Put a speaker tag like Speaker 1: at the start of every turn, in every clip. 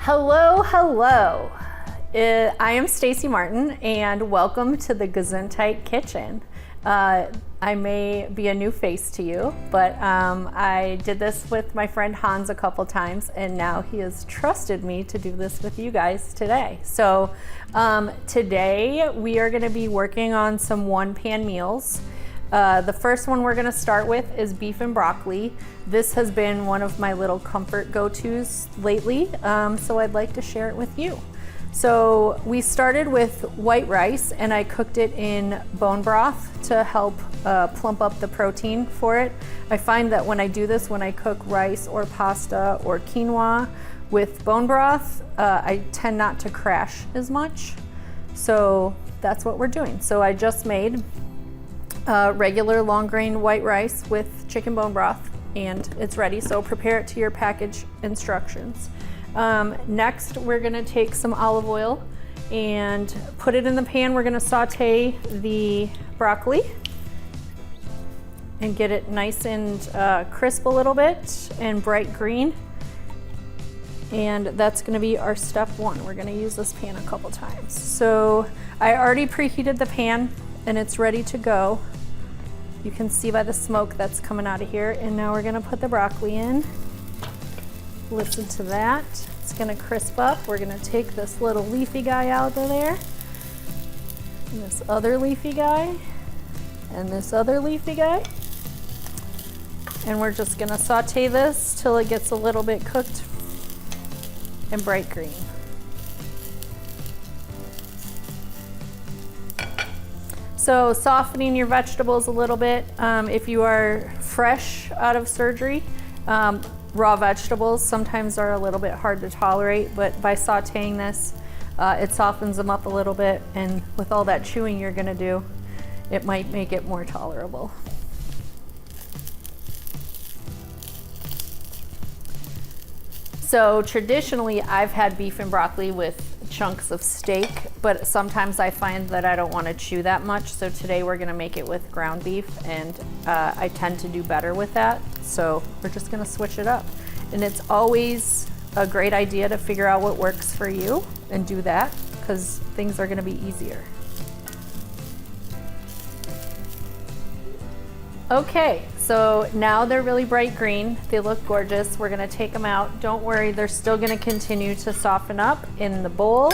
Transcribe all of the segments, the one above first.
Speaker 1: Hello, hello. I am Stacy Martin and welcome to the Gesundheit Kitchen. I may be a new face to you, but I did this with my friend Hans a couple times and now he has trusted me to do this with you guys today. So today we are gonna be working on some one-pan meals. The first one we're gonna start with is beef and broccoli. This has been one of my little comfort go-tos lately, so I'd like to share it with you. So we started with white rice and I cooked it in bone broth to help plump up the protein for it. I find that when I do this, when I cook rice or pasta or quinoa with bone broth, I tend not to crash as much. So that's what we're doing. So I just made regular long grain white rice with chicken bone broth and it's ready, so prepare it to your package instructions. Next we're gonna take some olive oil and put it in the pan. We're gonna saute the broccoli and get it nice and crisp a little bit and bright green, and that's gonna be our step one. We're gonna use this pan a couple times. So I already preheated the pan and it's ready to go. You can see by the smoke that's coming out of here. And now we're gonna put the broccoli in. Listen to that. It's gonna crisp up. We're gonna take this little leafy guy out of there. And this other leafy guy. And this other leafy guy. And we're just gonna saute this till it gets a little bit cooked and bright green. So softening your vegetables a little bit. If you are fresh out of surgery, raw vegetables sometimes are a little bit hard to tolerate, but by sauteing this, it softens them up a little bit, and with all that chewing you're gonna do, it might make it more tolerable. So traditionally, I've had beef and broccoli with chunks of steak, but sometimes I find that I don't want to chew that much. So today we're going to make it with ground beef, and I tend to do better with that. So we're just going to switch it up. And it's always a great idea to figure out what works for you and do that, because things are going to be easier. Okay, so now they're really bright green. They look gorgeous. We're gonna take them out. Don't worry, they're still gonna continue to soften up in the bowl.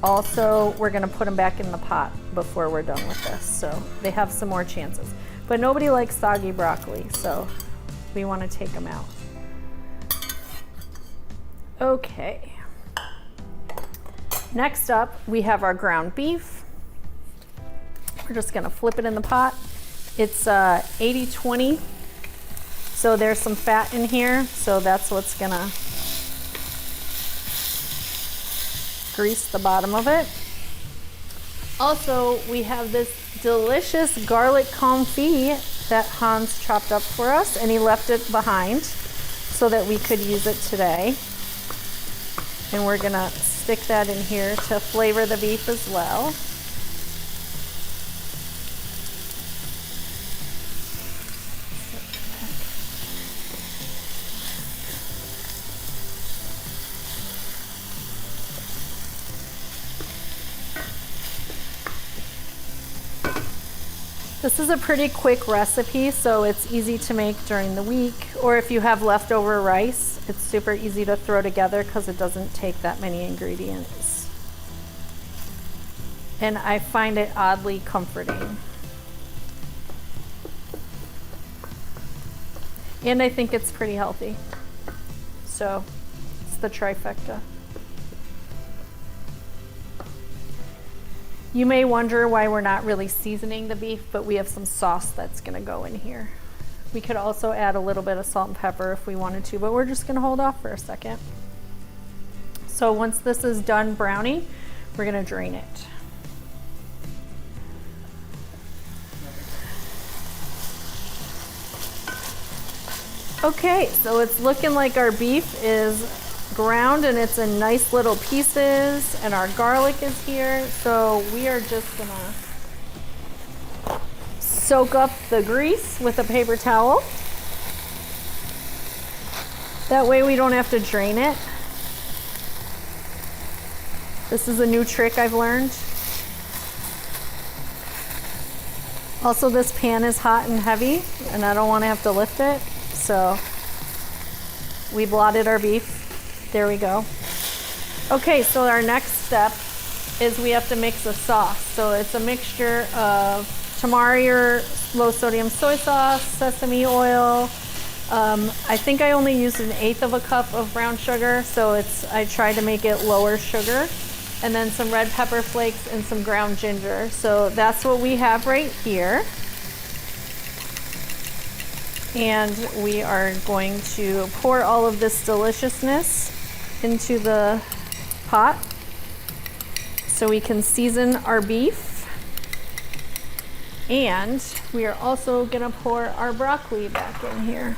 Speaker 1: Also, we're gonna put them back in the pot before we're done with this, so they have some more chances. But nobody likes soggy broccoli, so we wanna take them out. Okay. Next up, we have our ground beef. We're just gonna flip it in the pot. It's 80-20, so there's some fat in here, so that's what's gonna grease the bottom of it. Also, we have this delicious garlic confit that Hans chopped up for us, and he left it behind so that we could use it today. And we're gonna stick that in here to flavor the beef as well. This is a pretty quick recipe, so it's easy to make during the week, or if you have leftover rice, it's super easy to throw together because it doesn't take that many ingredients. And I find it oddly comforting. And I think it's pretty healthy. So it's the trifecta. You may wonder why we're not really seasoning the beef, but we have some sauce that's gonna go in here. We could also add a little bit of salt and pepper if we wanted to, but we're just gonna hold off for a second. So once this is done browning, we're gonna drain it. Okay, so it's looking like our beef is ground and it's in nice little pieces, and our garlic is here. So we are just gonna soak up the grease with a paper towel. That way we don't have to drain it. This is a new trick I've learned. Also, this pan is hot and heavy, and I don't want to have to lift it, so we blotted our beef. There we go. Okay, so our next step is we have to mix a sauce. So it's a mixture of tamari or low sodium soy sauce, sesame oil. I think I only used 1/8 of a cup of brown sugar, so I tried to make it lower sugar. And then some red pepper flakes and some ground ginger. So that's what we have right here. And we are going to pour all of this deliciousness into the pot so we can season our beef. And we are also gonna pour our broccoli back in here.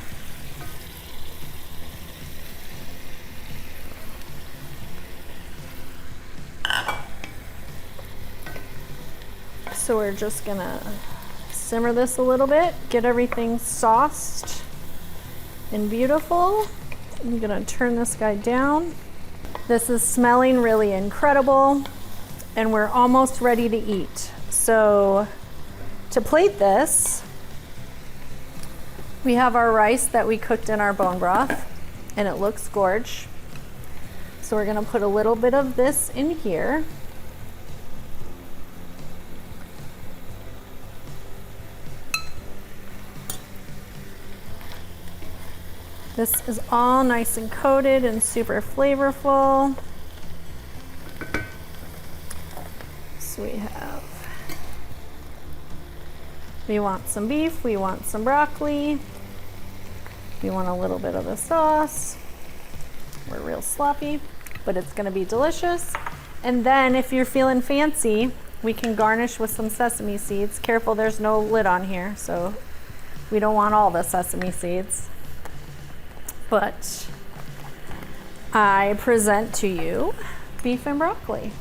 Speaker 1: So we're just gonna simmer this a little bit, get everything sauced and beautiful. I'm gonna turn this guy down. This is smelling really incredible, and we're almost ready to eat. So to plate this, we have our rice that we cooked in our bone broth, and it looks gorge. So we're gonna put a little bit of this in here. This is all nice and coated and super flavorful. So we want some beef, we want some broccoli, we want a little bit of the sauce. We're real sloppy, but it's gonna be delicious. And then if you're feeling fancy, we can garnish with some sesame seeds. Careful, there's no lid on here, so we don't want all the sesame seeds. But I present to you beef and broccoli.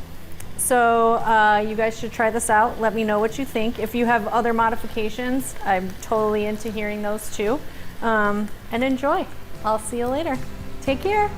Speaker 1: So you guys should try this out. Let me know what you think. If you have other modifications, I'm totally into hearing those too. And enjoy. I'll see you later. Take care.